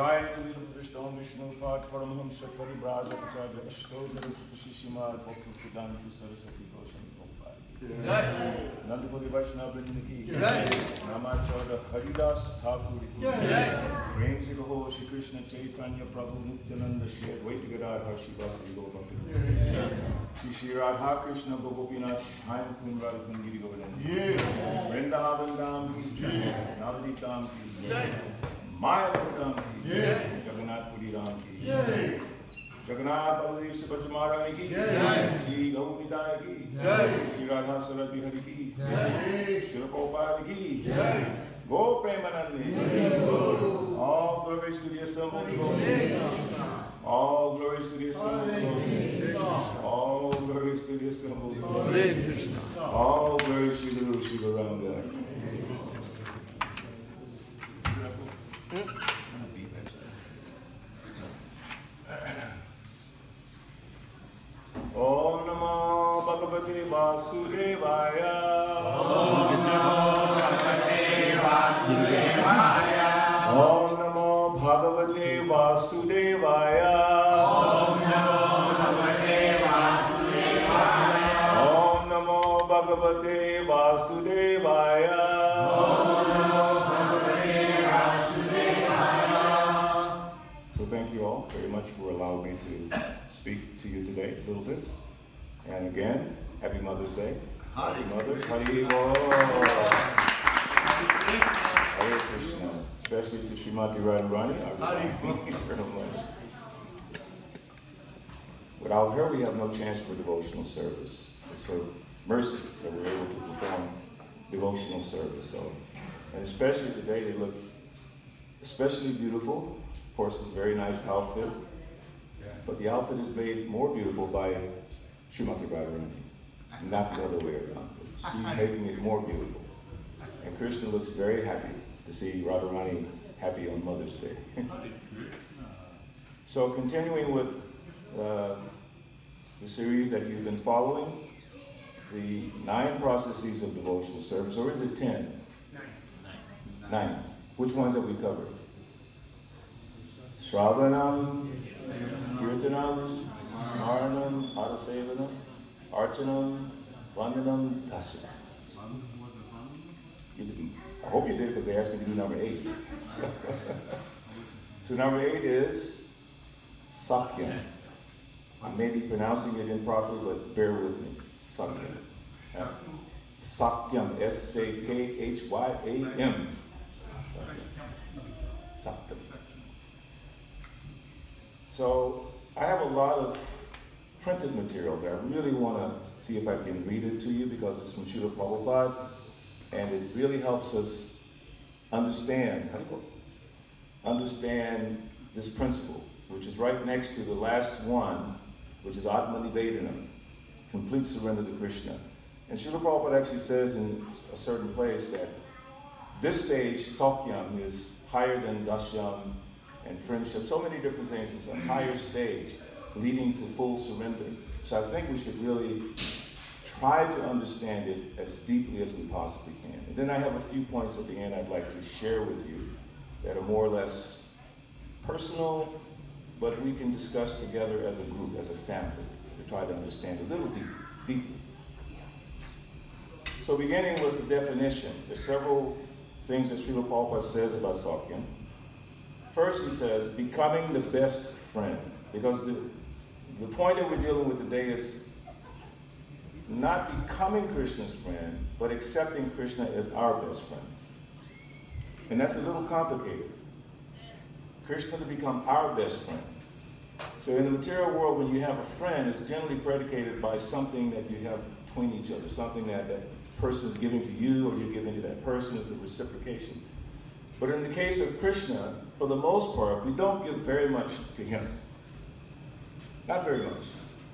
Jayati Vishnu Vishnu Pad Paramhamsa Paribraja Pacharya Ashtotra Shishima Bhakti Siddhanta Saraswati Goswami Prabhupada. Nandapuri Vaishnava Vrinda Namacharya Haridas Thakur Prem Sigaho Shri Krishna Chaitanya Prabhu Nityananda Shri Advaita Gadadhar Shivasari Gaura Shri Radha Krishna Gopinath Haim Kun Radha Kundiri Govardhan Vrindavan Dham Ki Navadip Dham Ki Maya Dham Ki Jagannath Puri Ram Ki Jagannath Baladev Subhadra Maharani Ki Shri Gaumidaya Ki Shri Radha Sarati Hari Ki Shri Prabhupada Ki Go Premanandi. All glories to the assembled devotees. All glories to the assembled devotees. All glories to the assembled devotees. All glories to the Guru Shiva Ramda. Om Namo Bhagavate Vasudevaya. Om Namo Bhagavate Vasudevaya. Om Namo Bhagavate Vasudevaya. Om Namo Bhagavate Vasudevaya. So thank you all very much for allowing me to speak to you today a little bit. And again, Happy Mother's Day. Happy Mothers. Hari Bol. Hare Krishna. Especially to Srimati Radharani, our eternal mother. Without her, we have no chance for devotional service. It's her mercy that we're able to perform devotional service. So, and especially today, they look especially beautiful. Of course, it's a very nice outfit. But the outfit is made more beautiful by Srimati Radharani, not the other way around. She's making it more beautiful. And Krishna looks very happy to see Radharani happy on Mother's Day. So continuing with the series that you've been following, the 9 processes of devotional service, or is it 10? 9. Which ones have we covered? Shravanam, Kirtanam, Smaranam, Adasevanam, Archanam, Vandanam, Dasanam. I hope you did because they asked me to do number 8. So number 8 is Sakhyam. I may be pronouncing it improperly, but bear with me. Sakhyam. Sakhyam. S-A-K-H-Y-A-M. Sakhyam. So I have a lot of printed material that I really want to see if I can read it to you because it's from Srila Prabhupada. And it really helps us understand this principle, which is right next to the last one, which is Atmanivedanam, complete surrender to Krishna. And Srila Prabhupada actually says in a certain place that this stage, Sakhyam, is higher than Dasyam and friendship. So many different things. It's a higher stage leading to full surrender. So I think we should really try to understand it as deeply as we possibly can. And then I have a few points at the end I'd like to share with you that are more or less personal, but we can discuss together as a group, as a family, to try to understand a little deeply. So beginning with the definition, there's several things that Srila Prabhupada says about Sakhyam. First, he says, becoming the best friend. Because the point that we're dealing with today is not becoming Krishna's friend, but accepting Krishna as our best friend. And that's a little complicated. Krishna to become our best friend. So in the material world, when you have a friend, it's generally predicated by something that you have between each other, something that that person is giving to you or you're giving to that person as a reciprocation. But in the case of Krishna, for the most part, we don't give very much to him. Not very much.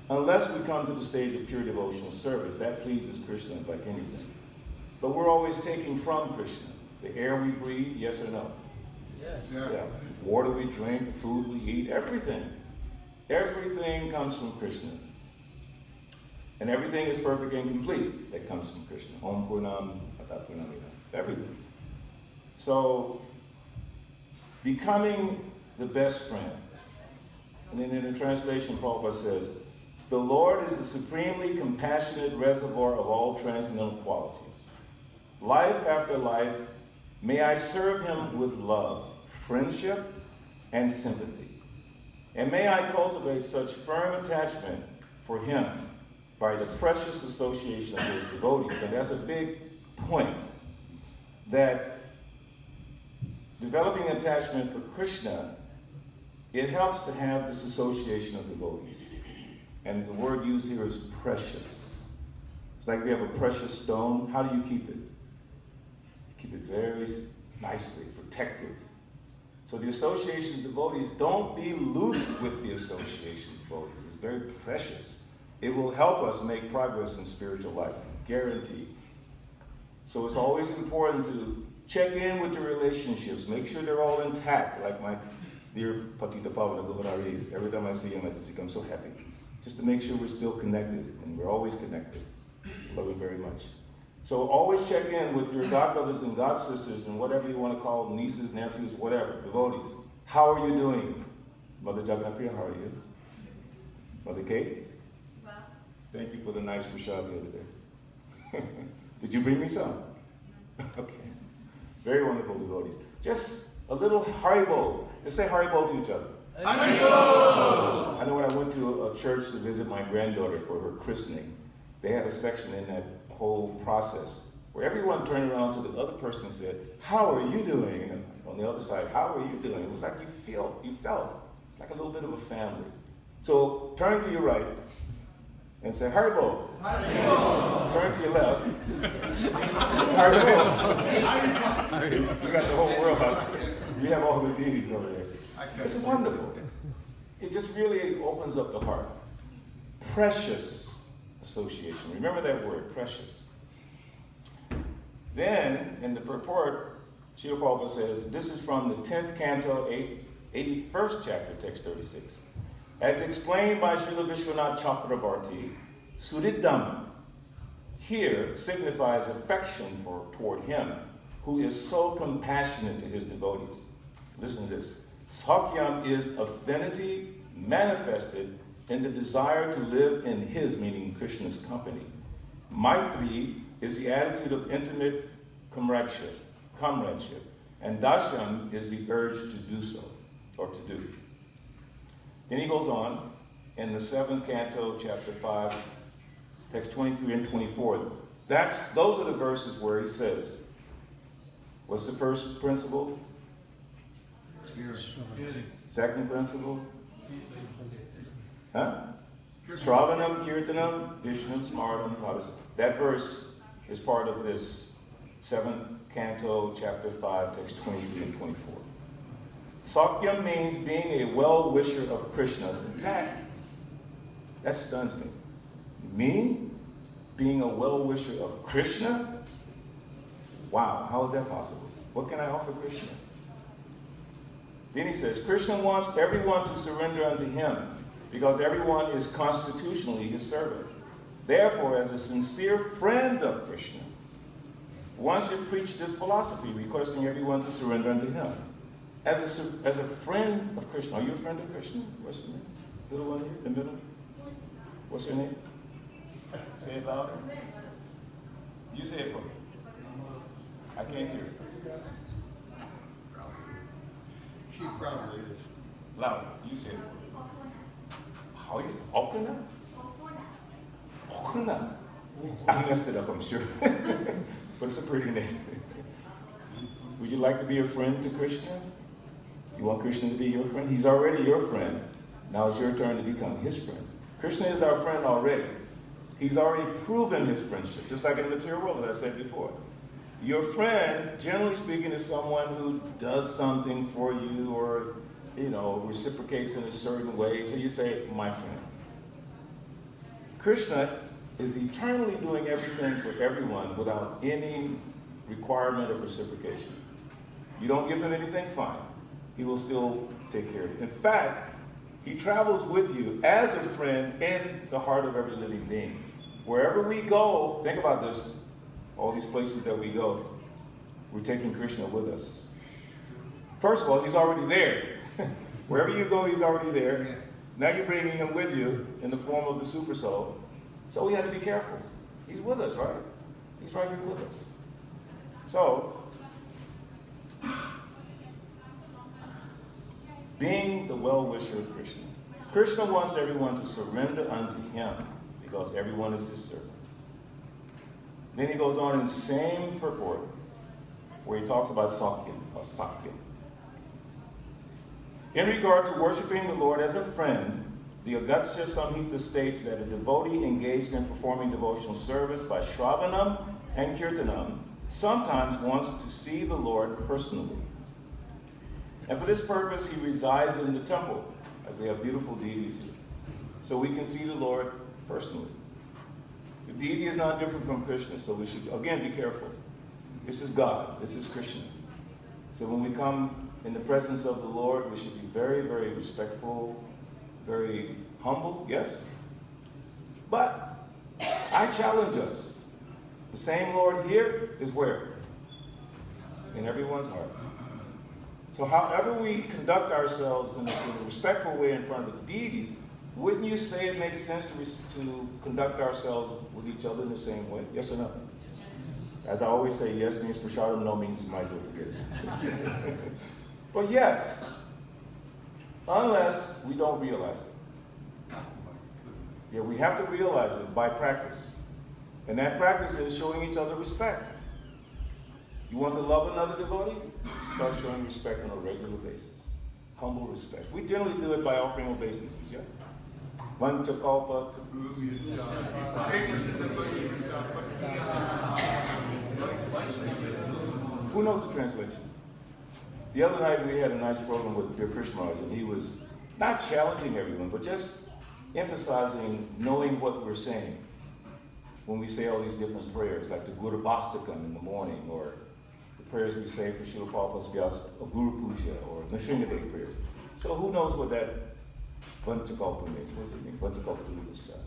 Unless we come to the stage of pure devotional service. That pleases Krishna like anything. But we're always taking from Krishna. The air we breathe, yes or no? Yes. Yeah. Water we drink, the food we eat, everything. Everything comes from Krishna. And everything is perfect and complete that comes from Krishna. Om Purnam, Atapurnamida. Everything. So, becoming the best friend. And then in the translation, Prabhupada says, the Lord is the supremely compassionate reservoir of all transcendental qualities. Life after life, may I serve him with love, friendship, and sympathy. And may I cultivate such firm attachment for him by the precious association of his devotees. And that's a big point, that developing attachment for Krishna, it helps to have this association of devotees. And the word used here is precious. It's like we have a precious stone. How do you keep it? Keep it very nicely, protective. So the association of devotees, don't be loose with the association of devotees. It's very precious. It will help us make progress in spiritual life, guaranteed. So it's always important to check in with your relationships. Make sure they're all intact, like my dear Patita Pavana Govanaris. Every time I see him, I just become so happy. Just to make sure we're still connected, and we're always connected. Love you very much. So always check in with your godbrothers and godsisters and whatever you want to call them, nieces, nephews, whatever, devotees. How are you doing? Mother Jagannapriya, how are you? Mother Kate? Well. Thank you for the nice prashad the other day. Did you bring me some? Okay. Very wonderful devotees. Just a little Haribo. Let's say Haribo to each other. Haribo! I know when I went to a church to visit my granddaughter for her christening, they had a section in that whole process where everyone turned around to the other person and said, how are you doing? And on the other side, how are you doing? It was like you felt like a little bit of a family. So turn to your right and say, Haribo. Haribo. Turn to your left. Haribo. You got the whole world out there. You have all the deities over there. It's wonderful. It just really opens up the heart. Precious association. Remember that word, precious. Then, in the purport, Srila Prabhupada says, this is from the 10th canto, 81st chapter, text 36. As explained by Srila Vishwanath Chakravarti, Suridam here signifies affection toward him who is so compassionate to his devotees. Listen to this. Sakhyam is affinity manifested in the desire to live in his, meaning Krishna's, company. Maitri is the attitude of intimate comradeship, and Dasham is the urge to do so, or to do. Then he goes on in the 7th canto, chapter 5, text 23 and 24. Those are the verses where he says, what's the first principle? Second principle? Huh? Shravanam, Kirtanam, Vishnu, Smaranam, Padasa. That verse is part of this 7th canto, chapter 5, text 23 and 24. Sakhyam means being a well-wisher of Krishna. That stuns me. Me? Being a well-wisher of Krishna? Wow, how is that possible? What can I offer Krishna? Then he says, Krishna wants everyone to surrender unto him, because everyone is constitutionally his servant. Therefore, as a sincere friend of Krishna, one should preach this philosophy, requesting everyone to surrender unto him. As a friend of Krishna, are you a friend of Krishna? What's your name? Little one here, in the middle? What's your name? Say it louder. You say it for me. I can't hear it. She probably is. Louder. You say it. How is it? Okuna? Okuna. I messed it up, I'm sure. But it's a pretty name. Would you like to be a friend to Krishna? You want Krishna to be your friend? He's already your friend. Now it's your turn to become his friend. Krishna is our friend already. He's already proven his friendship, just like in the material world, as I said before. Your friend, generally speaking, is someone who does something for you or, reciprocates in a certain way. So you say, my friend. Krishna is eternally doing everything for everyone without any requirement of reciprocation. You don't give him anything, fine. He will still take care of you. In fact, he travels with you as a friend in the heart of every living being. Wherever we go, think about this, all these places that we go, we're taking Krishna with us. First of all, he's already there. Wherever you go, he's already there. Amen. Now you're bringing him with you in the form of the super soul. So we have to be careful. He's with us, right? He's right here with us. So, being the well-wisher of Krishna. Krishna wants everyone to surrender unto him because everyone is his servant. Then he goes on in the same purport where he talks about Sakhyam or Sakhyam. In regard to worshiping the Lord as a friend, the Agastya Samhita states that a devotee engaged in performing devotional service by Shravanam and Kirtanam sometimes wants to see the Lord personally. And for this purpose, he resides in the temple, as they have beautiful deities here. So we can see the Lord personally. The deity is not different from Krishna, so we should, again, be careful. This is God. This is Krishna. So when we come in the presence of the Lord, we should be very, very respectful, very humble, yes? But I challenge us. The same Lord here is where? In everyone's heart. So however we conduct ourselves in a respectful way in front of the deities, wouldn't you say it makes sense to conduct ourselves with each other in the same way? Yes or no? As I always say, yes means prasadam, no means you might as well forget it. But yes, unless we don't realize it. Yeah, we have to realize it by practice. And that practice is showing each other respect. You want to love another devotee? Start showing respect on a regular basis. Humble respect. We generally do it by offering obeisances, yeah? Vanchakalpa. Who knows the translation? The other night we had a nice program with Dear Krishna Maharaj, and he was not challenging everyone, but just emphasizing knowing what we're saying when we say all these different prayers, like the Guru Vastakam in the morning, or the prayers we say for Srila Prabhupada's Vyasa, or Guru Puja, or Nrsimhadev prayers. So who knows what that Vanchakalpa means? What does it mean? Vanchakalpa to this job.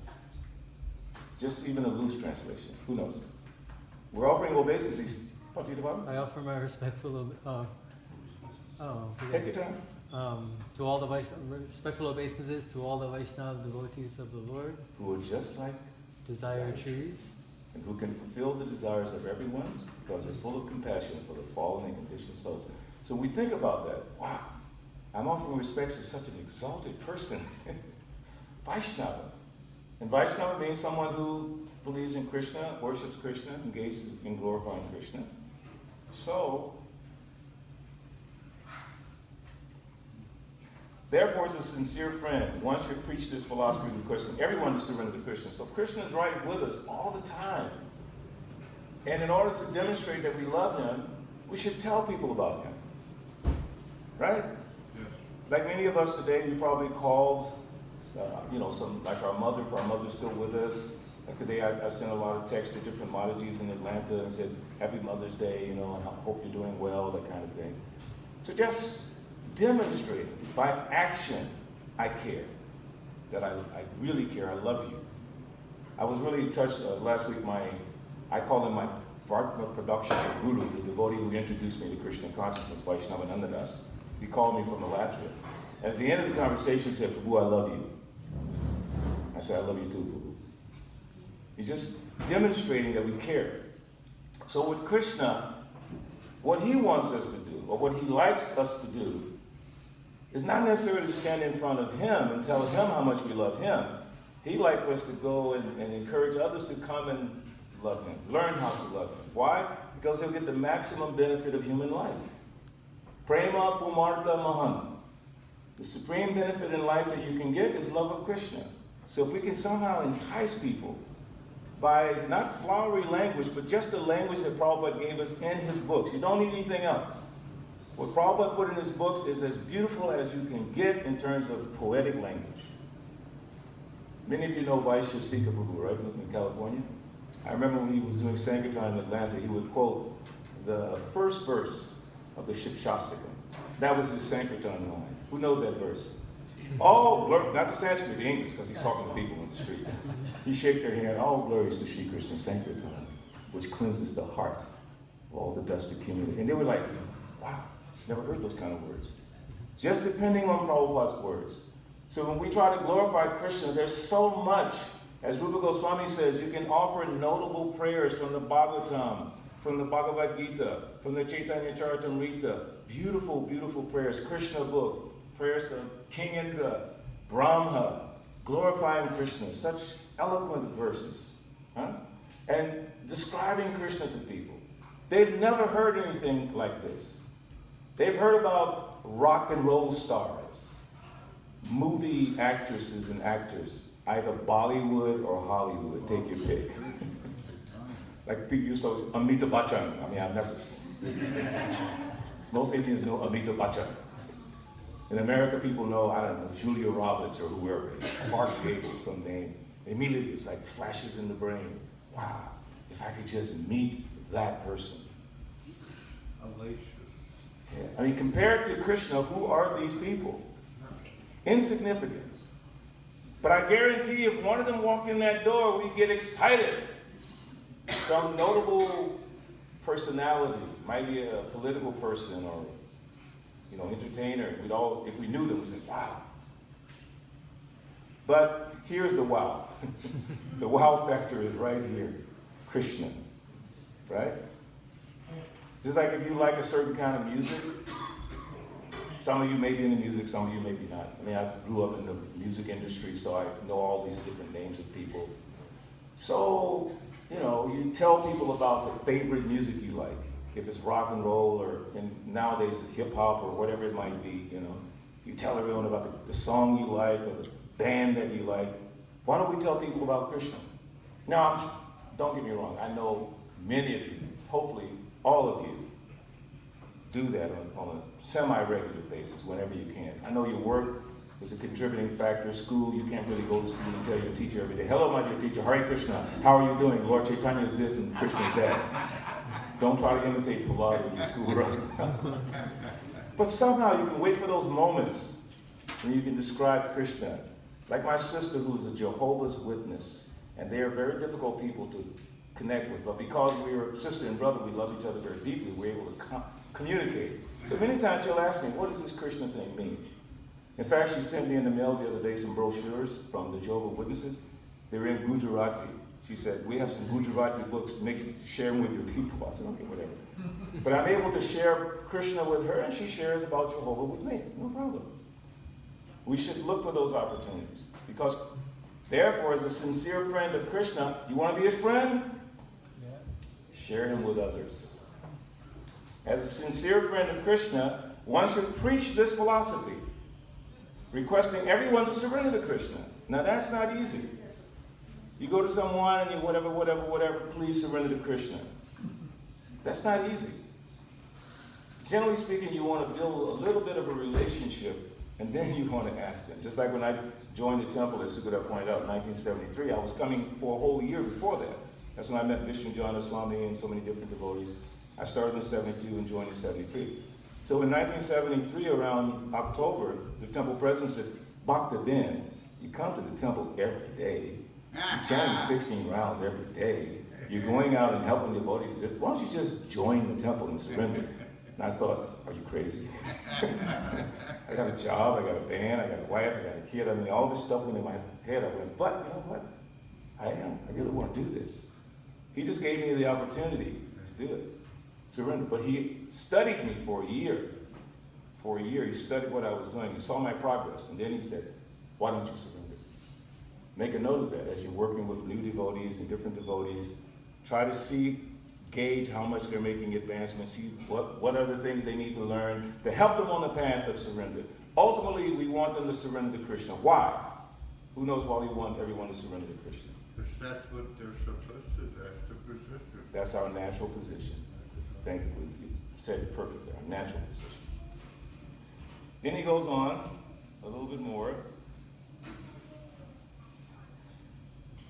Just even a loose translation. Who knows? We're offering obeisances. I offer my respectful Take your time. to all the respectful obeisances to all the Vaishnava devotees of the Lord Who are just like desire trees, and who can fulfill the desires of everyone because they're full of compassion for the fallen and conditioned souls. So we think about that. Wow, I'm offering respects to such an exalted person. Vaishnava. And Vaishnava means someone who believes in Krishna, worships Krishna, engages in glorifying Krishna. So, therefore, as a sincere friend, one should preach this philosophy to Krishna, everyone to surrender to Krishna. So Krishna is right with us all the time. And in order to demonstrate that we love him, we should tell people about him. Right? Yes. Like many of us today, we probably called, some, like our mother, if our mother's still with us. Like today, I sent a lot of texts to different Mataji's in Atlanta and said, Happy Mother's Day, and I hope you're doing well, that kind of thing. So just demonstrating by action, I care. That I really care, I love you. I was really touched last week, I call him my Vartma production guru, the devotee who introduced me to Krishna consciousness, Vaishnava Nandadas. He called me from Latvia. At the end of the conversation, he said, Prabhu, I love you. I said, I love you too, Prabhu. He's just demonstrating that we care. So with Krishna, what he wants us to do, or what he likes us to do, is not necessarily to stand in front of him and tell him how much we love him. He'd like for us to go and encourage others to come and love him, learn how to love him. Why? Because he'll get the maximum benefit of human life. Prema Pumartha Mahan. The supreme benefit in life that you can get is love of Krishna. So if we can somehow entice people by not flowery language, but just the language that Prabhupada gave us in his books. You don't need anything else. What Prabhupada put in his books is as beautiful as you can get in terms of poetic language. Many of you know Vaishya Sikha Prabhu, right, in California? I remember when he was doing Sankirtan in Atlanta, he would quote the first verse of the Shastakam. That was his Sankirtan line. Who knows that verse? All glory, not the Sanskrit, the English, because he's talking to people in the street. He shake their hand, all glories to Sri Krishna Sankirtan, which cleanses the heart of all the dust accumulated. And they were like, wow, never heard those kind of words. just depending on Prabhupada's words. So when we try to glorify Krishna, there's so much. As Rupa Goswami says, you can offer notable prayers from the Bhagavatam, from the Bhagavad Gita, from the Chaitanya Charitamrita. Beautiful, beautiful prayers. Krishna book, prayers to King Indra, Brahma, glorifying Krishna. Such eloquent verses. Huh? And describing Krishna to people. They've never heard anything like this. They've heard about rock and roll stars, movie actresses and actors, either Bollywood or Hollywood. Take your pick. Like people used to say, Amitabh Bachchan. I mean, I've never. Most Indians know Amitabh Bachchan. In America, people know, I don't know, Julia Roberts or whoever, Clark Gable, some name. Immediately, it's like flashes in the brain. Wow, if I could just meet that person. Elation. Yeah. I mean, compared to Krishna, who are these people? Insignificant. But I guarantee if one of them walked in that door, we'd get excited. Some notable personality, might be a political person or, entertainer. We'd all, if we knew them, we'd say, wow. But here's the wow. The wow factor is right here. Krishna, right? Just like if you like a certain kind of music, some of you may be into music, some of you may be not. I mean, I grew up in the music industry, so I know all these different names of people. So, you tell people about the favorite music you like. If it's rock and roll and nowadays hip hop or whatever it might be, you tell everyone about the song you like or the band that you like. Why don't we tell people about Krishna? Now, don't get me wrong. I know many of you, hopefully all of you, do that on a semi-regular basis whenever you can. I know your work is a contributing factor. School, you can't really go to school and tell your teacher every day, hello, my dear teacher, Hare Krishna, how are you doing? Lord Chaitanya is this and Krishna is that. Don't try to imitate Prahlad in your school, right? But somehow you can wait for those moments when you can describe Krishna. Like my sister, who's a Jehovah's Witness, and they are very difficult people to connect with. But because we are sister and brother, we love each other very deeply, we're able to communicate. So many times she'll ask me, what does this Krishna thing mean? In fact, she sent me in the mail the other day some brochures from the Jehovah's Witnesses. They're in Gujarati. She said, we have some Gujarati books, share them with your people. I said, okay, whatever. But I'm able to share Krishna with her, and she shares about Jehovah with me. No problem. We should look for those opportunities. Because, therefore, as a sincere friend of Krishna, you want to be his friend? Yeah. Share him with others. As a sincere friend of Krishna, one should preach this philosophy, requesting everyone to surrender to Krishna. Now, that's not easy. You go to someone and you whatever, please surrender to Krishna. That's not easy. Generally speaking, you want to build a little bit of a relationship, and then you want to ask them. Just like when I joined the temple, as Sukada pointed out, in 1973, I was coming for a whole year before that. That's when I met Vishnu Jana Swami and so many different devotees. I started in 72 and joined in 73. So in 1973, around October, the temple president said, Bhakti, then, you come to the temple every day. You're chanting 16 rounds every day. You're going out and helping devotees. Why don't you just join the temple and surrender? And I thought, are you crazy? I got a job, I got a band, I got a wife, I got a kid. I mean, all this stuff went in my head. I went, but you know what? I really want to do this. He just gave me the opportunity to do it. Surrender. But he studied me for a year. For a year, he studied what I was doing. He saw my progress. And then he said, why don't you surrender? Make a note of that as you're working with new devotees and different devotees. Try to gauge how much they're making advancements, see what other things they need to learn to help them on the path of surrender. Ultimately, we want them to surrender to Krishna. Why? Who knows why we want everyone to surrender to Krishna? Because that's what they're supposed to do. That's the position. That's our natural position. Thank you. You said it perfectly. Our natural position. Then he goes on a little bit more.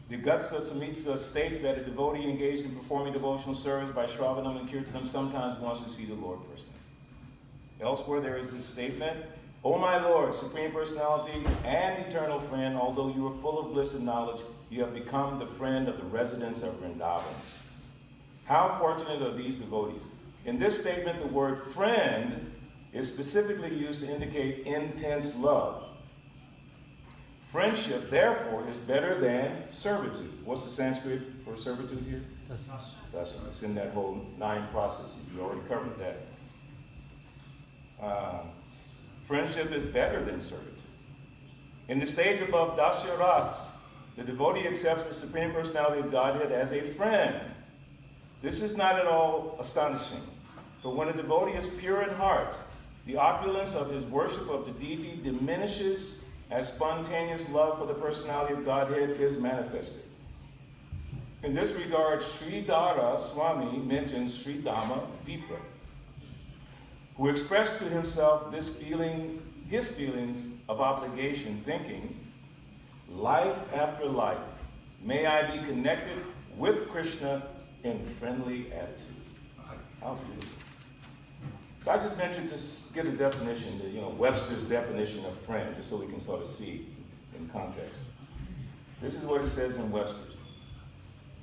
The Gatsa Samhita states that a devotee engaged in performing devotional service by Shravanam and Kirtanam sometimes wants to see the Lord personally. Elsewhere there is this statement, O my Lord, Supreme Personality and Eternal Friend, although you are full of bliss and knowledge, you have become the friend of the residents of Vrindavan. How fortunate are these devotees. In this statement, the word friend is specifically used to indicate intense love. Friendship, therefore, is better than servitude. What's the Sanskrit for servitude here? That's it's in that whole 9 processes. We already covered that. Friendship is better than servitude. In the stage above Dasya Ras, the devotee accepts the Supreme Personality of Godhead as a friend. This is not at all astonishing, for when a devotee is pure in heart, the opulence of his worship of the deity diminishes as spontaneous love for the personality of Godhead is manifested. In this regard, Sridhara Swami mentions Sri Dhamma Vipra, who expressed to himself his feelings of obligation, thinking, life after life, may I be connected with Krishna in friendly attitude. How beautiful. So I just mentioned to get a definition, Webster's definition of friend, just so we can sort of see in context. This is what it says in Webster's.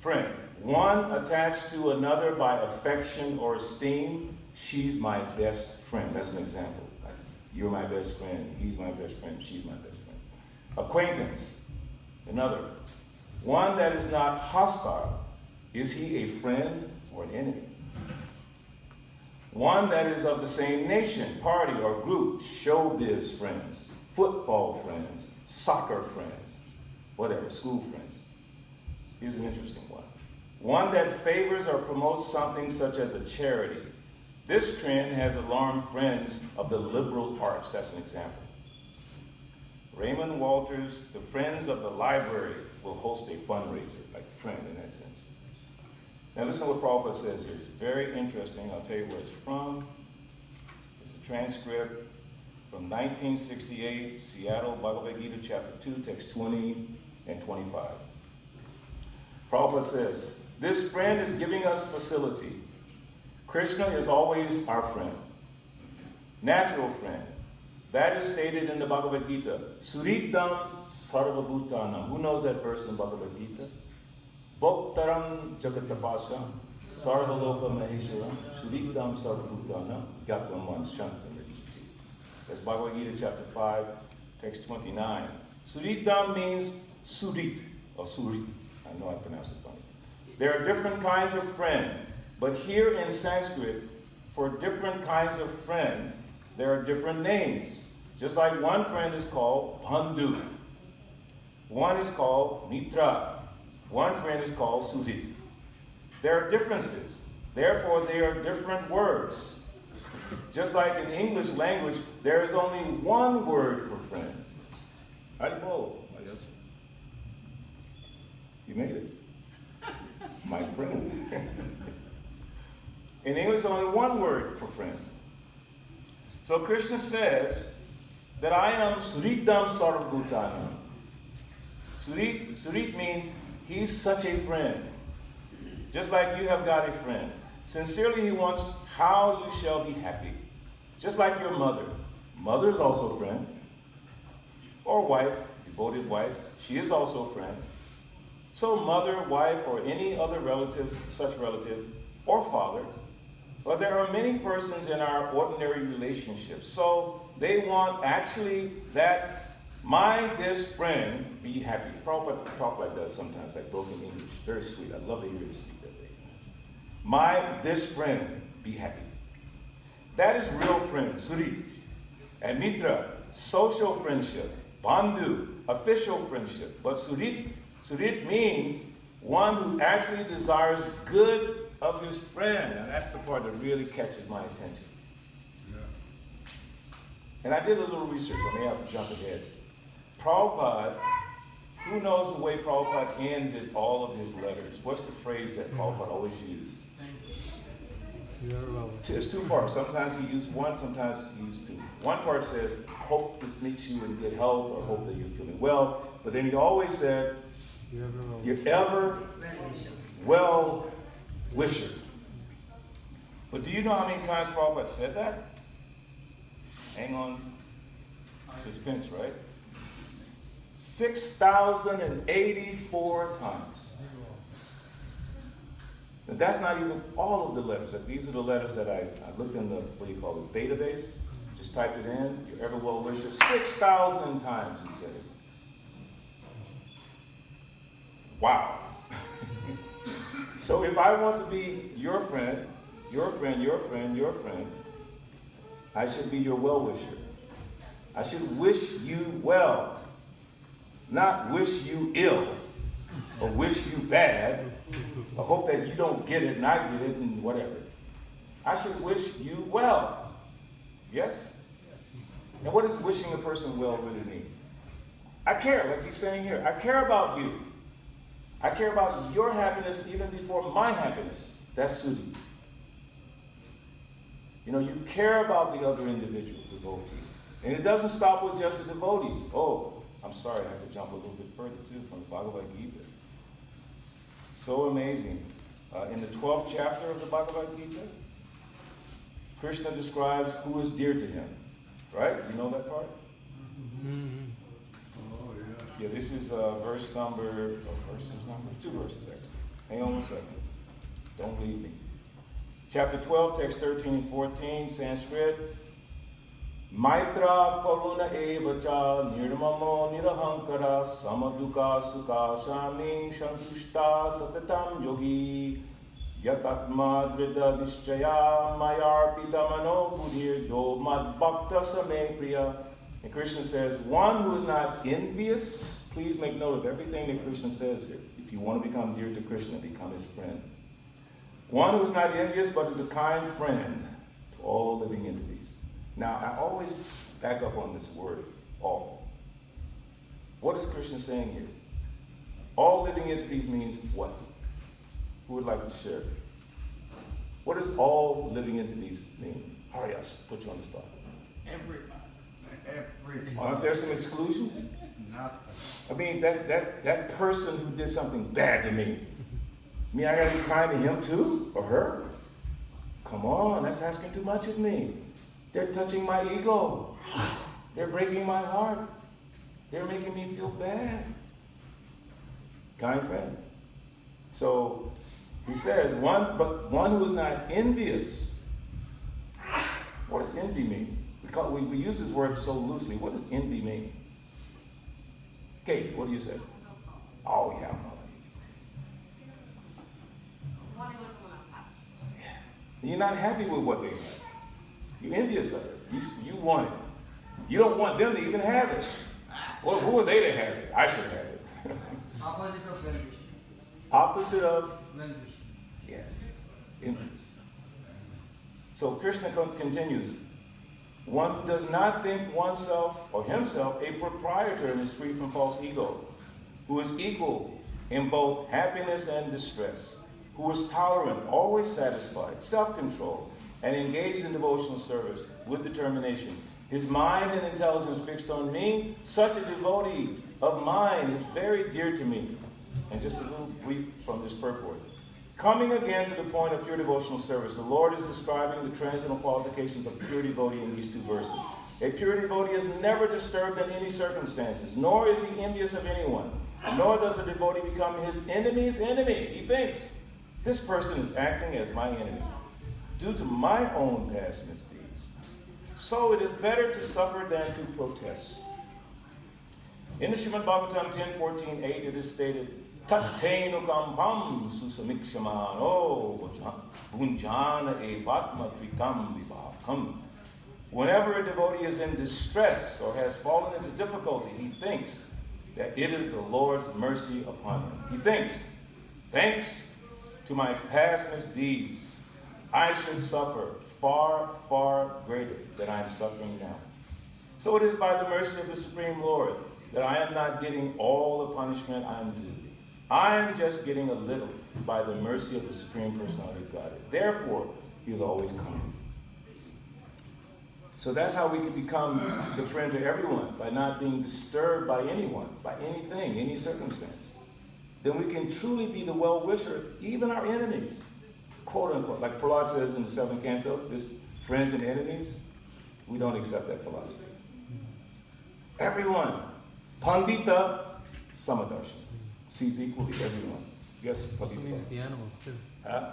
Friend, one attached to another by affection or esteem. She's my best friend. That's an example. Like, you're my best friend. He's my best friend. She's my best friend. Acquaintance, another. One that is not hostile. Is he a friend or an enemy? One that is of the same nation, party, or group. Showbiz friends, football friends, soccer friends, whatever, school friends. Here's an interesting one. One that favors or promotes something such as a charity. This trend has alarmed friends of the liberal arts. That's an example. Raymond Walters, the Friends of the Library, will host a fundraiser, like friend in that sense. Now listen to what Prabhupada says here. It's very interesting. I'll tell you where it's from. It's a transcript from 1968, Seattle, Bhagavad Gita, chapter 2, text 20 and 25. Prabhupada says, this friend is giving us facility. Krishna is always our friend. Natural friend. That is stated in the Bhagavad Gita. Suridam sarvabhutanam. Who knows that verse in Bhagavad Gita? Bhoktaram jagatapasam sarvaloka maheswaram suridam sarvabhutanam gyatvam manshantam. That's Bhagavad Gita chapter 5, text 29. Suridam means surit or surit. I know I pronounced it funny. There are different kinds of friend, but here in Sanskrit, for different kinds of friend, there are different names. Just like one friend is called Bandhu. One is called Mitra. One friend is called Surit. There are differences. Therefore, they are different words. Just like in English language, there is only one word for friend. Haribol, I guess. You made it. My friend. In English, only one word for friend. So Krishna says that I am Suridam Sarvabhutanam. Surit means he's such a friend. Just like you have got a friend. Sincerely, he wants how you shall be happy. Just like your mother. Mother is also a friend. Or wife, devoted wife. She is also a friend. So mother, wife, or any other relative, such relative, or father. But there are many persons in our ordinary relationships. So they want actually that this friend be happy. Prabhupada talk like that sometimes, like broken English. Very sweet. I'd love to hear him speak that way. This friend be happy. That is real friend, Surit. And Mitra, social friendship. Bandhu, official friendship. But Surit means one who actually desires good of his friend. And that's the part that really catches my attention. Yeah. And I did a little research. I may have to jump ahead. Prabhupada, who knows the way Prabhupada ended all of his letters? What's the phrase that Prabhupada always used? It's 2 parts. Sometimes he used 1, sometimes he used 2. One part says, hope this meets you in good health, or hope that you're feeling well. But then he always said, you're ever well wisher. But do you know how many times Prabhupada said that? Hang on. Suspense, right? 6,084 times. And that's not even all of the letters. These are the letters that I looked in the, what do you call it, database. Just typed it in, your ever well wisher, 6,000 times he said it. Wow. So if I want to be your friend, your friend, your friend, your friend, I should be your well-wisher. I should wish you well, not wish you ill, or wish you bad, or hope that you don't get it and I get it and whatever. I should wish you well. Yes? And what does wishing a person well really mean? I care, like he's saying here. I care about you. I care about your happiness even before my happiness. That's Sudhi. You know, you care about the other individual devotee. And it doesn't stop with just the devotees. Oh, I'm sorry, I have to jump a little bit further too from the Bhagavad Gita. So amazing. In the 12th chapter of the Bhagavad Gita, Krishna describes who is dear to him. Right? You know that part? Mm-hmm. Oh, yeah. Yeah, this is verse number, two verses actually. Hang on one second. Don't leave me. Chapter 12, text 13 and 14, Sanskrit. Maitra karuna evacha nirmamo nirahankara samaduka sukha shami shantushta satatam yogi yatatma drida nishchaya mayarpita mano buddhir yo mad bhakta same priya. And Krishna says, one who is not envious, please make note of everything that Krishna says here. If you want to become dear to Krishna, become his friend. One who is not envious, but is a kind friend to all living entities. Now, I always back up on this word, all. What is Krishna saying here? All living entities means what? Who would like to share? What does all living entities mean? Hurry up, put you on the spot. Everybody. Aren't there some exclusions? Nothing. I mean, that person who did something bad to me, I gotta be kind to him too, or her? Come on, that's asking too much of me. They're touching my ego. They're breaking my heart. They're making me feel bad. Kind friend. So he says, one who is not envious. What does envy mean? We use this word so loosely. What does envy mean? Kate, what do you say? Oh yeah. Wanting what someone else has. You're not happy with what they have. You're envious of it. You want it. You don't want them to even have it. Well, who are they to have it? I should have it. Opposite of well-wishing. Opposite of, Well-wishing. yes, envious. So Krishna continues, one who does not think oneself or himself a proprietor and is free from false ego, who is equal in both happiness and distress, who is tolerant, always satisfied, self-controlled, and engaged in devotional service with determination. His mind and intelligence fixed on me, such a devotee of mine is very dear to me. And just a little brief from this purport. Coming again to the point of pure devotional service, the Lord is describing the transcendental qualifications of pure devotee in these two verses. A pure devotee is never disturbed in any circumstances, nor is he envious of anyone, nor does a devotee become his enemy's enemy. He thinks, this person is acting as my enemy, due to my own past misdeeds. So it is better to suffer than to protest. In the Srimad Bhagavatam 10.14.8, it is stated, Tattenu kampam susamikshmano bunjana evatma pritam vivakam. Whenever a devotee is in distress or has fallen into difficulty, he thinks that it is the Lord's mercy upon him. He thinks, thanks to my past misdeeds, I should suffer far, far greater than I am suffering now. So it is by the mercy of the Supreme Lord that I am not getting all the punishment I am due. I am just getting a little by the mercy of the Supreme Personality of Godhead. Therefore, he is always coming. So that's how we can become the friend to everyone, by not being disturbed by anyone, by anything, any circumstance. Then we can truly be the well-wisher, even our enemies. Quote unquote, like Prahlad says in the 7th canto, this friends and enemies, we don't accept that philosophy. Everyone, Pandita Samadarshana, sees equally everyone. Yes, Also Pandita. means the animals too. Huh?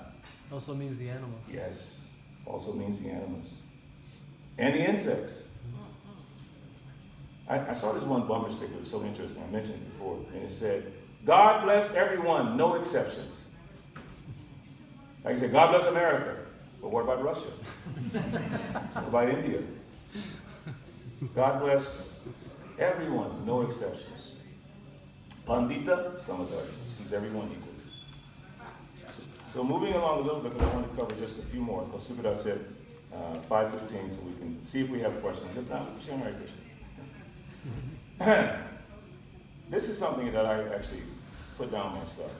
Also means the animals. Yes, also means the animals. and the insects. I saw this one bumper sticker, it was so interesting, I mentioned it before, and it said, God bless everyone, no exceptions. Like you said, God bless America, but what about Russia? What about India? God bless everyone, no exceptions. Pandita, Samadhi, sees everyone equally. So moving along a little bit, because I want to cover just a few more, because Subhadra said 5:15, so we can see if we have questions. If not, share Hare Krishna. This is something that I actually put down myself.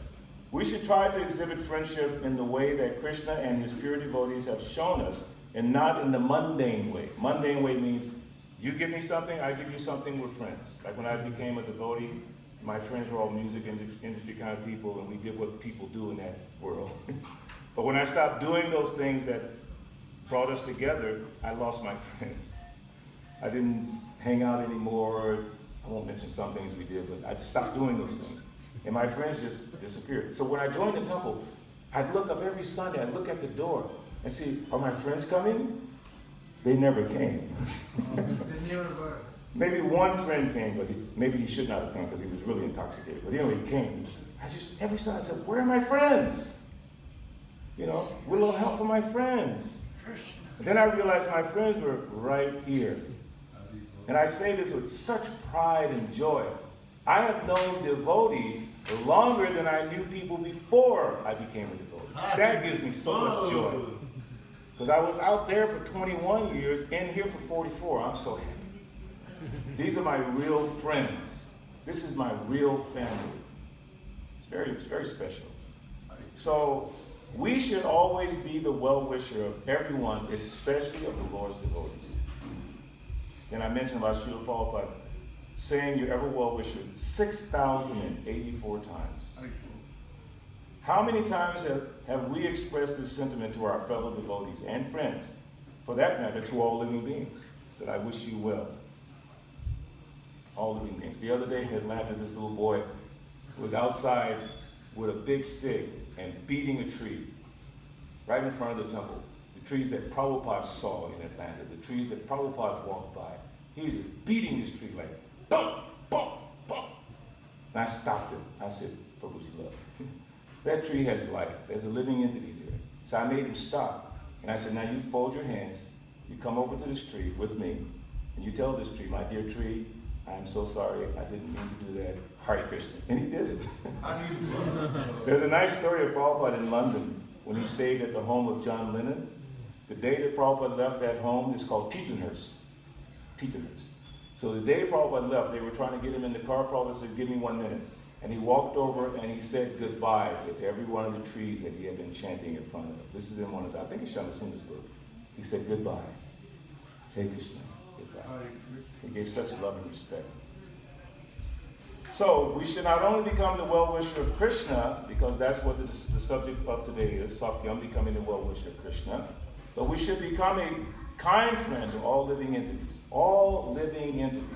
We should try to exhibit friendship in the way that Krishna and his pure devotees have shown us, and not in the mundane way. Mundane way means you give me something, I give you something, we're friends. Like when I became a devotee, my friends were all music industry kind of people, and we did what people do in that world. But when I stopped doing those things that brought us together, I lost my friends. I didn't hang out anymore. I won't mention some things we did, but I just stopped doing those things. And my friends just disappeared. So when I joined the temple, I'd look up every Sunday, I'd look at the door and see, are my friends coming? They never came. They never were. Maybe one friend came, but maybe he should not have come because he was really intoxicated. But anyway, he came. Every Sunday I said, where are my friends? You know, with a little help from my friends. And then I realized my friends were right here. And I say this with such pride and joy. I have known devotees longer than I knew people before I became a devotee. That gives me so much joy. Because I was out there for 21 years, in here for 44. I'm so happy. These are my real friends. This is my real family. It's very special. So we should always be the well-wisher of everyone, especially of the Lord's devotees. And I mentioned about Srila Prabhupada saying you're ever well-wisher 6,084 times. How many times have we expressed this sentiment to our fellow devotees and friends, for that matter, to all living beings, that I wish you well? All living beings. The other day in Atlanta, this little boy was outside with a big stick and beating a tree right in front of the temple. The trees that Prabhupada saw in Atlanta, the trees that Prabhupada walked by. He was beating this tree like, bump, bump, bump. And I stopped him. I said, Prabhuji love. That tree has life. There's a living entity there. So I made him stop. And I said, now you fold your hands, you come over to this tree with me, and you tell this tree, my dear tree, I'm so sorry, I didn't mean to do that. Hare Krishna. And he did it. There's a nice story of Prabhupada in London when he stayed at the home of John Lennon. The day that Prabhupada left that home is called Teetenhurst. So the day Prabhupada left, they were trying to get him in the car. Prabhupada said, give me 1 minute. And he walked over and he said goodbye to every one of the trees that he had been chanting in front of. This is in one of the, I think it's Shalasinda's book. He said goodbye. Hare Krishna. Goodbye. He gave such love and respect. So we should not only become the well-wisher of Krishna, because that's what the subject of today is, Sakhyam, becoming the well-wisher of Krishna, but we should become a kind friend to all living entities. All living entities.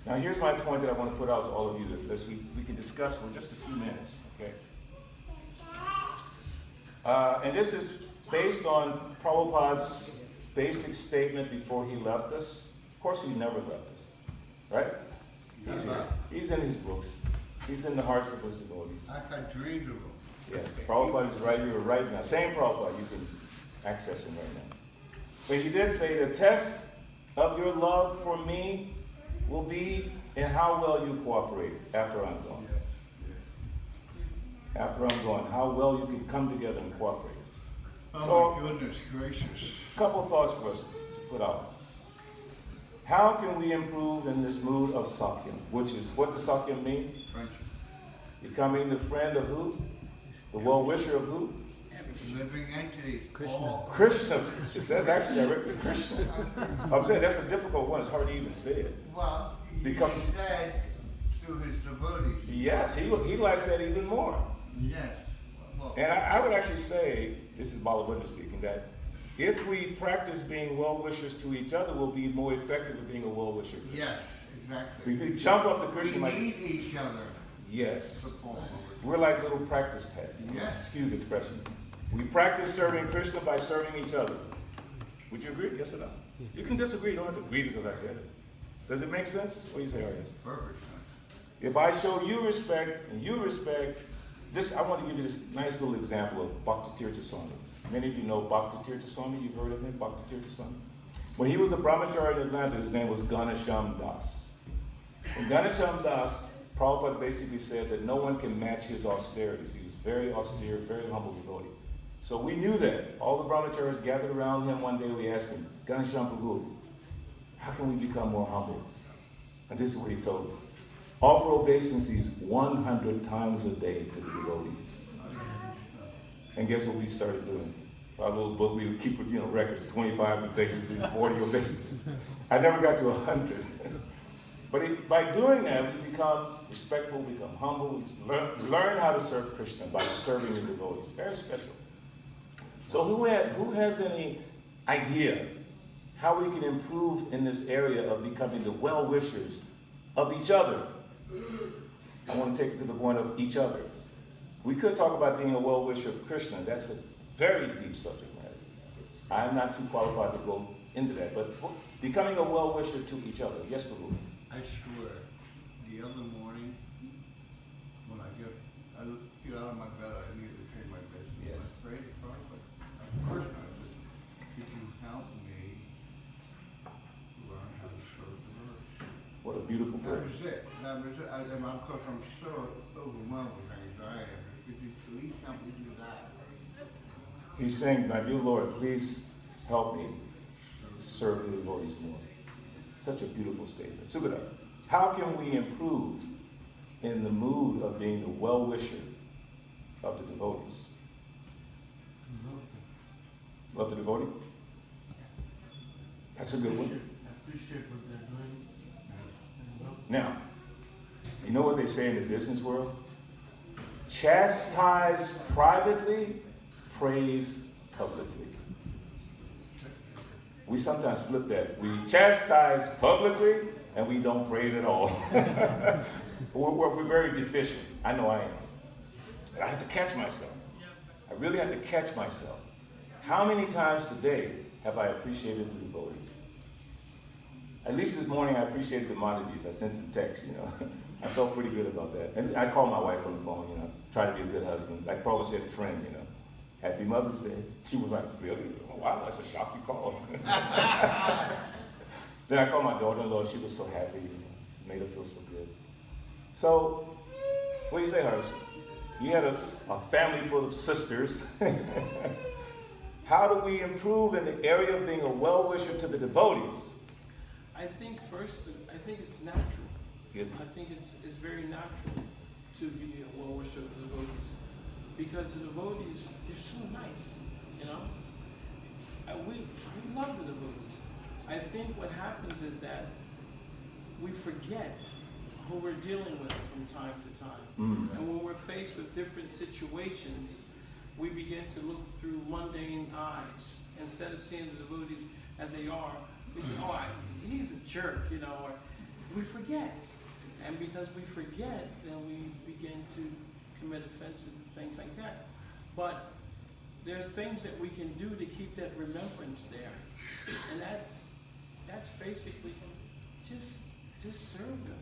Now here's my point that I want to put out to all of you that we can discuss for just a few minutes, okay? And this is based on Prabhupada's basic statement before he left us. Of course, he never left us, right? He's here. He's in his books. He's in the hearts of his devotees. I dreamed of him. Yes, Prabhupada is right here, right now. Same Prabhupada, you can access him right now. But he did say the test of your love for me will be in how well you cooperate after I'm gone. After I'm gone, how well you can come together and cooperate. Oh my goodness gracious. A couple of thoughts for us to put out. How can we improve in this mood of Sakhyam? Which is, what does Sakhyam mean? Friendship. Becoming the friend of who? The well-wisher of who? Living entities. Krishna. Krishna. It says actually directly Krishna. I'm saying that's a difficult one. It's hard to even say it. Well, he Become- said to his devotees. Yes, he likes that even more. Yes. Well, And I would actually say, this is Balabhadra speaking, that if we practice being well-wishers to each other, we'll be more effective at being a well-wisher. yes, exactly. If we jump up to We Krishna, like, need each other yes, to perform. we're like little practice pads. Yes. Excuse the expression. We practice serving Krishna by serving each other. Would you agree? Yes or no? Yeah. You can disagree. You don't have to agree because I said it. Does it make sense? What do you say, Arias? Perfect. If I show you respect and you respect, this, I want to give you this nice little example of Bhakti Tirtha Swami. Many of you know Bhakti Tirtha Swami. You've heard of him, Bhakti Tirtha Swami. When he was a brahmachari in Atlanta, his name was Ganesham Das. And Ganesham Das, Prabhupada basically said that no one can match his austerities. He was very austere, very humble devotee. So we knew that. All the brahmacharis gathered around him one day. We asked him, Ganesham Prabhu, how can we become more humble? And this is what he told us. Offer obeisances 100 times a day to the devotees. And guess what we started doing? Our little book, we would keep, records, 25 obeisances, 40 obeisances. I never got to 100. But by doing that, we become respectful, become humble, we learn how to serve Krishna by serving the devotees. Very special. So who has any idea how we can improve in this area of becoming the well-wishers of each other? I want to take it to the point of each other. We could talk about being a well-wisher of Krishna. That's a very deep subject matter. I'm not too qualified to go into that, but becoming a well-wisher to each other. Yes, Prabhu. I swear, the other morning, when I get out of my bed, I immediately pay my business. Yes. I prayed for it, but of course I said, could you help me learn how to serve the Lord? What a beautiful That prayer. was it. That was it. And of course, I'm so overwhelmed with anxiety. Could you please help me do that? He's saying, my dear Lord, please help me serve the devotees more. Such a beautiful statement. Sugata, how can we improve in the mood of being the well-wisher of the devotees? Love the devotee? That's a good one. Appreciate what they're doing. Now, you know what they say in the business world? Chastise privately, praise publicly. We sometimes flip that. We chastise publicly and we don't praise at all. we're very deficient. I know I am. And I have to catch myself. I really have to catch myself. How many times today have I appreciated the devotee? At least this morning I appreciated the Madhajis. I sent some text, I felt pretty good about that. And I called my wife on the phone, try to be a good husband. Like Prabhu said, friend, Happy Mother's Day. She was like, really? Oh, wow, that's a shock you called. Then I called my daughter-in-law. She was so happy. It made her feel so good. So, what do you say, Harsh? You had a family full of sisters. How do we improve in the area of being a well-wisher to the devotees? I think it's natural. Yes. I think it's very natural to be a well-wisher of the devotees. Because the devotees, they're so nice, we love the devotees. I think what happens is that we forget who we're dealing with from time to time. Mm. And when we're faced with different situations, we begin to look through mundane eyes. Instead of seeing the devotees as they are, we say, he's a jerk, or we forget. And because we forget, then we begin to commit offenses and things like that. But there's things that we can do to keep that remembrance there. And that's basically just serve them.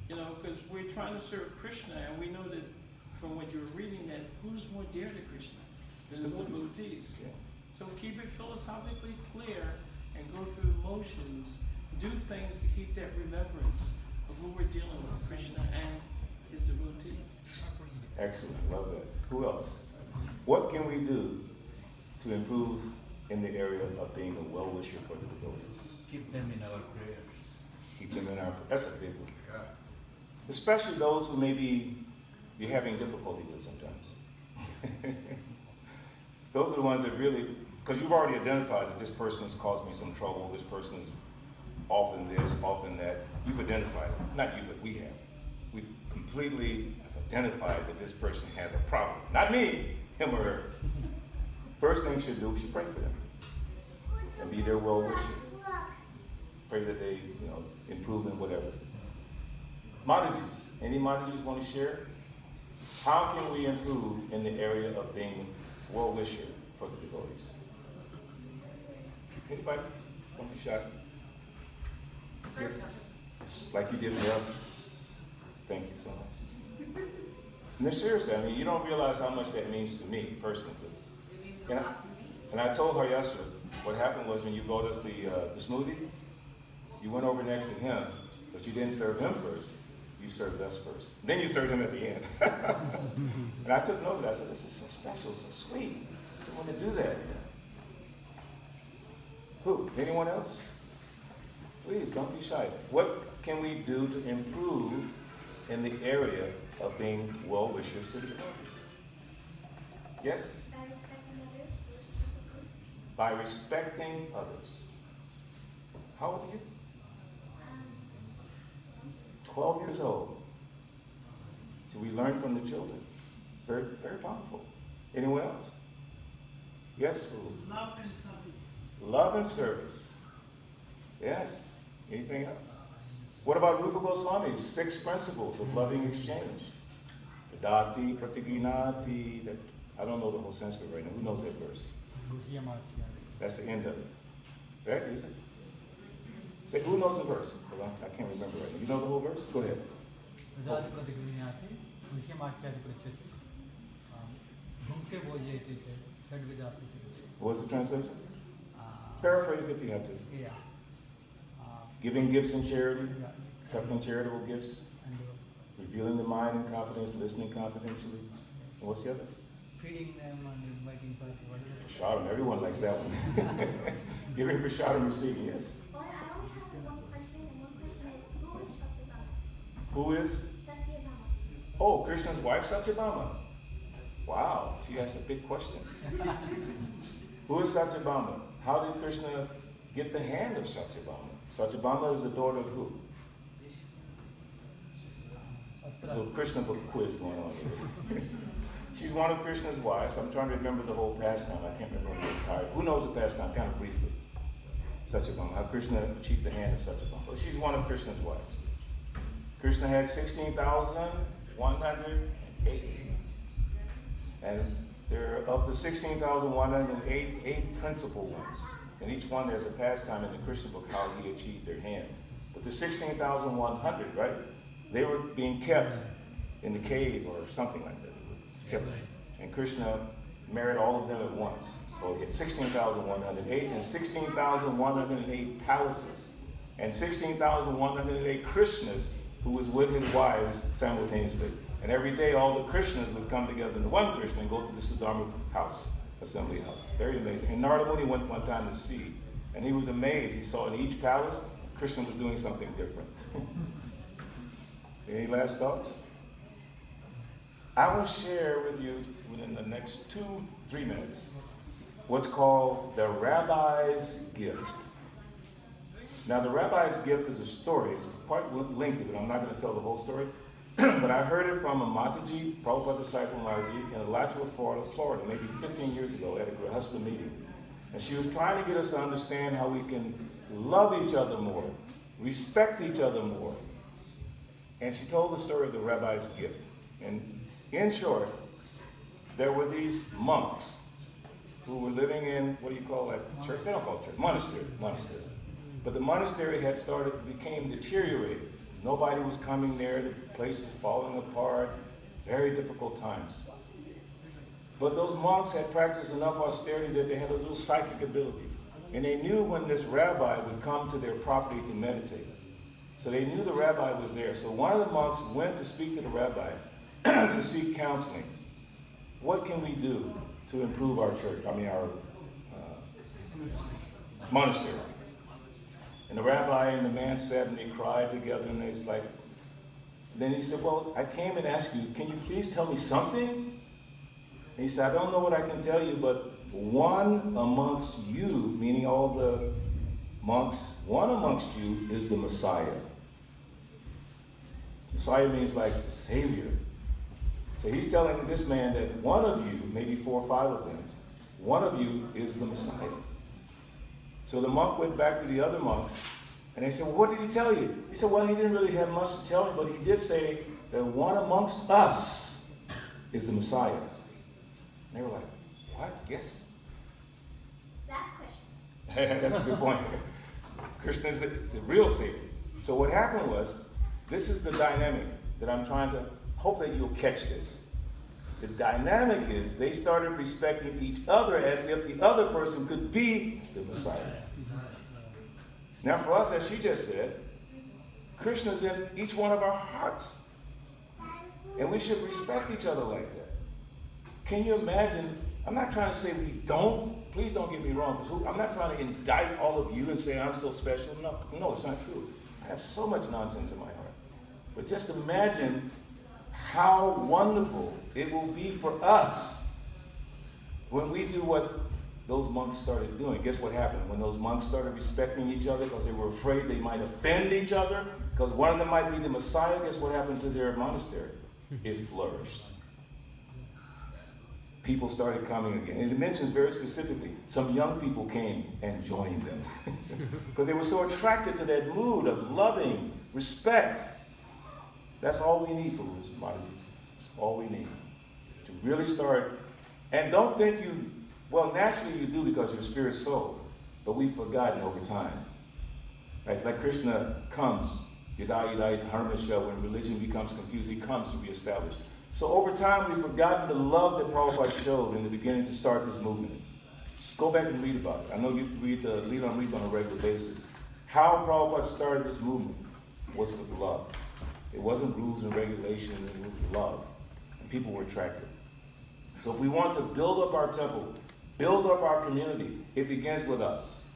Because we're trying to serve Krishna, and we know that from what you're reading that who's more dear to Krishna than the devotees. Yeah. So keep it philosophically clear and go through the motions. Do things to keep that remembrance of who we're dealing with, Krishna and his devotees. Excellent. Love that. Who else? What can we do to improve in the area of being a well-wisher for the devotees? Keep them in our prayers. Keep them in our... That's a big one. Yeah. Especially those who maybe you're having difficulty with sometimes. Those are the ones that really... Because you've already identified that this person has caused me some trouble, this person is often this, often that. You've identified it. Not you, but we have. We completely have identified that this person has a problem. Not me, him or her. First thing you should do, we should pray for them. And be their well-wisher. Pray that they, improve in whatever. Madhajis. Any Madhajis want to share? How can we improve in the area of being well-wisher for the devotees? Anybody? Don't be shy. Sir, Yes. Like you did for us. Thank you so much. No, seriously, I mean, you don't realize how much that means to me personally. it means a Can I- lot to me. And I told her yesterday, what happened was when you bought us the smoothie, you went over next to him, but you didn't serve him first. You served us first. Then you served him at the end. And I took note of that. I said, this is so special, so sweet. Someone to do that. Who? Anyone else? Please, don't be shy. What can we do to improve in the area of being well-wishers to the devotees? Yes? By respecting others, we're supposed to be good. By respecting others. How old are you? 12 years old. So we learn from the children. Very, very powerful. Anyone else? Yes, Prabhu. Love and service. Love and service. Yes. Anything else? What about Rupa Goswami's 6 principles of loving exchange? Dati, pratiginati. I don't know the whole Sanskrit right now. Who knows that verse? That's the end of it. Right? Is it? Say, who knows the verse? Well, I can't remember right now. You know the whole verse? Go ahead. What's the translation? Paraphrase if you have to. Giving gifts in charity, accepting charitable gifts, revealing the mind in confidence, listening confidentially. And what's the other? Feeding them and inviting for Prashadam, everyone likes that one. Giving prashadam, receiving, yes. Well, I only have one question, and one question is, who is Satyabhama? Who is? Satyabhama. Oh, Krishna's wife, Satyabhama. Wow, she asked a big question. Who is Satyabhama? How did Krishna get the hand of Satyabhama? Satyabhama is the daughter of who? Little Krishna book quiz going on here. She's one of Krishna's wives. I'm trying to remember the whole pastime. I can't remember when I'm tired. Who knows the pastime? Kind of briefly. Satyabhama. How Krishna achieved the hand of Satyabhama. Well, she's one of Krishna's wives. Krishna had 16,108. And there are, of the 16,108, 8 principal ones. And each one there's a pastime in the Krishna book how he achieved their hand. But the 16,100, right? They were being kept in the cave or something like that. Kept. And Krishna married all of them at once. So he had 16,108 and 16,108 palaces. And 16,108 Krishnas who was with his wives simultaneously. And every day all the Krishnas would come together in one Krishna and go to the Siddhartha house, assembly house. Very amazing. And Narada Muni went one time to see. And he was amazed. He saw in each palace, Krishna was doing something different. Any last thoughts? I will share with you within the next 2-3 minutes what's called the Rabbi's Gift. Now, the Rabbi's Gift is a story. It's quite lengthy, but I'm not going to tell the whole story. But I heard it from a Mataji, Prabhupada disciple Mataji, in Alachua, Florida, maybe 15 years ago at a Grihastha meeting. And she was trying to get us to understand how we can love each other more, respect each other more. And she told the story of the Rabbi's Gift. And in short, there were these monks who were living in, what do you call that church? They don't call it church, monastery. But the monastery became deteriorated. Nobody was coming there, the place was falling apart, very difficult times. But those monks had practiced enough austerity that they had a little psychic ability. And they knew when this rabbi would come to their property to meditate. So they knew the rabbi was there. So one of the monks went to speak to the rabbi to seek counseling. What can we do to improve our church, our monastery? And the rabbi and the man sat and they cried together and it's like, then he said, well, I came and asked you, can you please tell me something? And he said, I don't know what I can tell you, but one amongst you, meaning all the monks, one amongst you is the Messiah. Messiah means like the Savior. So he's telling this man that one of you, maybe 4 or 5 of them, one of you is the Messiah. So the monk went back to the other monks, and they said, well, what did he tell you? He said, well, he didn't really have much to tell me, but he did say that one amongst us is the Messiah. And they were like, what? Yes? Last question. That's a good point. Krishna is the real Savior. So what happened was, this is the dynamic that I'm trying to hope that you'll catch this. The dynamic is they started respecting each other as if the other person could be the Messiah. Now for us, as she just said, Krishna's in each one of our hearts. And we should respect each other like that. Can you imagine? I'm not trying to say we don't. Please don't get me wrong. Because I'm not trying to indict all of you and say I'm so special. No, it's not true. I have so much nonsense in my heart. But just imagine how wonderful it will be for us when we do what those monks started doing. Guess what happened? When those monks started respecting each other because they were afraid they might offend each other, because one of them might be the Messiah, guess what happened to their monastery? It flourished. People started coming again. And it mentions very specifically, some young people came and joined them. Because they were so attracted to that mood of loving, respect. That's all we need, Prabhu. That's all we need. To really start. And don't think you, well, naturally you do because you're spirit soul. But we've forgotten over time. Right? Like Krishna comes. Yada yada dharmasya, when religion becomes confused, he comes to reestablish. So over time, we've forgotten the love that Prabhupada showed in the beginning to start this movement. Just go back and read about it. I know you read the Lead on Read on a regular basis. How Prabhupada started this movement was with love. It wasn't rules and regulations, it was love. And people were attracted. So if we want to build up our temple, build up our community, it begins with us.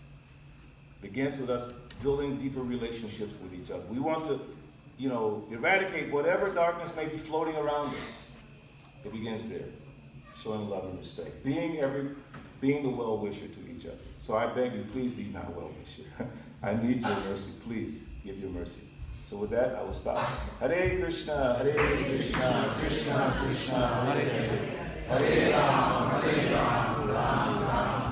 It begins with us building deeper relationships with each other. We want to, eradicate whatever darkness may be floating around us. It begins there. Showing love and respect. Being the well-wisher to each other. So I beg you, please be my well-wisher. I need your mercy. Please give your mercy. So with that, I will stop. Hare Krishna, Krishna Krishna, Hare Hare, Hare Ram, Ram Ram.